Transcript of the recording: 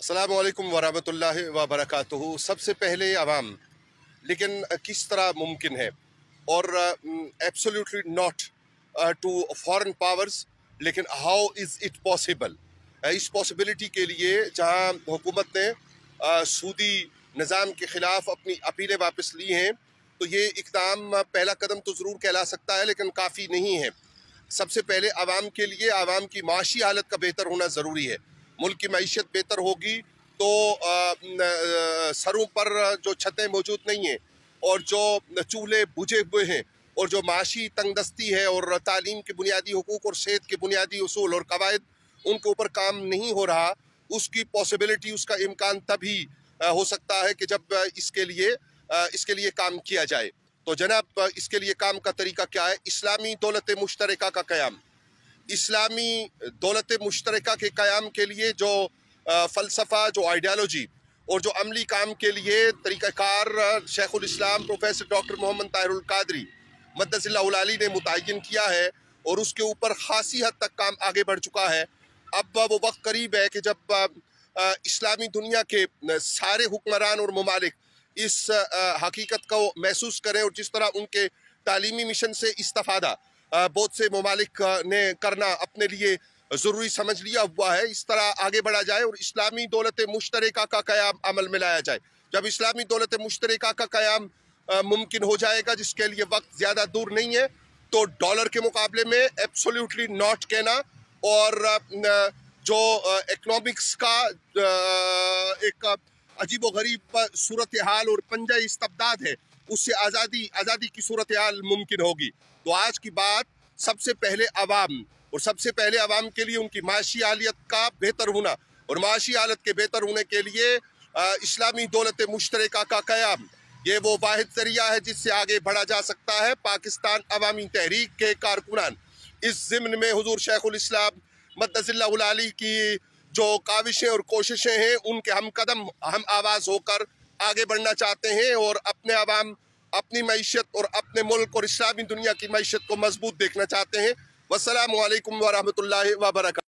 अस्सलामु अलैकुम वरहमतुल्लाहि वबरकातुहू। सबसे पहले अवाम, लेकिन किस तरह मुमकिन है, और absolutely not to foreign powers, लेकिन हाउ इज़ इट पॉसिबल। इस पॉसिबिलिटी के लिए जहां हुकूमत ने सूदी निज़ाम के ख़िलाफ़ अपनी अपीलें वापस ली हैं, तो ये इक़दाम पहला कदम तो ज़रूर कहला सकता है, लेकिन काफ़ी नहीं है। सबसे पहले आवाम के लिए आवाम की माशी हालत का बेहतर होना ज़रूरी है। मुल्क की मईशत बेहतर होगी तो सरों पर जो छतें मौजूद नहीं हैं और जो चूल्हे बुझे हुए हैं और जो माशी तंगदस्ती है और तालीम के बुनियादी हुकूक और सेहत के बुनियादी उसूल और कवायद उनके ऊपर काम नहीं हो रहा, उसकी पॉसिबिलिटी, उसका इम्कान तभी हो सकता है कि जब इसके लिए काम किया जाए। तो जनाब, इसके लिए काम का तरीका क्या है? इस्लामी दौलत मुश्तरका का क़याम। इस्लामी दौलत मुश्तरका के क़याम के लिए जो फ़लसफ़ा, जो आइडियालॉजी और जो अमली काम के लिए तरीक़ाकार शेखुल इस्लाम प्रोफेसर डॉक्टर मोहम्मद ताहिरुल कादरी मद्दसिल्लाहुल आली ने मुतय्यन किया है और उसके ऊपर खासी हद तक काम आगे बढ़ चुका है। अब वो वक्त करीब है कि जब इस्लामी दुनिया के सारे हुक्मरान और ममालिक इस हकीकत को महसूस करें और जिस तरह उनके तालीमी मिशन से इस्तिफ़ादा बहुत से ममालिक ने करना अपने लिए ज़रूरी समझ लिया हुआ है, इस तरह आगे बढ़ा जाए और इस्लामी दौलत मुश्तरका का क़याम अमल में लाया जाए। जब इस्लामी दौलत मुश्तरका का क़याम मुमकिन हो जाएगा, जिसके लिए वक्त ज़्यादा दूर नहीं है, तो डॉलर के मुकाबले में एब्सोल्युटली नॉट कहना और जो इकनॉमिक्स का एक अजीब व गरीब सूरत हाल और पंजा इस्तबदाद है, उससे आज़ादी की सूरत हाल मुमकिन होगी। तो आज की बात सबसे पहले आवाम, और सबसे पहले आवाम के लिए उनकी माशी हालियत का बेहतर होना, और माशी हालत के बेहतर होने के लिए इस्लामी दौलत मुश्तरका का क़याम, ये वो वाहिद ज़रिया है जिससे आगे बढ़ा जा सकता है। पाकिस्तान अवामी तहरीक के कारकुनान इस ज़िम्न में हुज़ूर शेखुल इस्लाम मद्दसिल्लाहुल आली की जो काविशें और कोशिशें हैं, उनके हम कदम हम आवाज़ होकर आगे बढ़ना चाहते हैं और अपने आवाम, अपनी मईशत और अपने मुल्क और इस्लामी दुनिया की मईशत को मजबूत देखना चाहते हैं। वस्सलामु अलैकुम वरहमतुल्लाहि वबरकातुहू।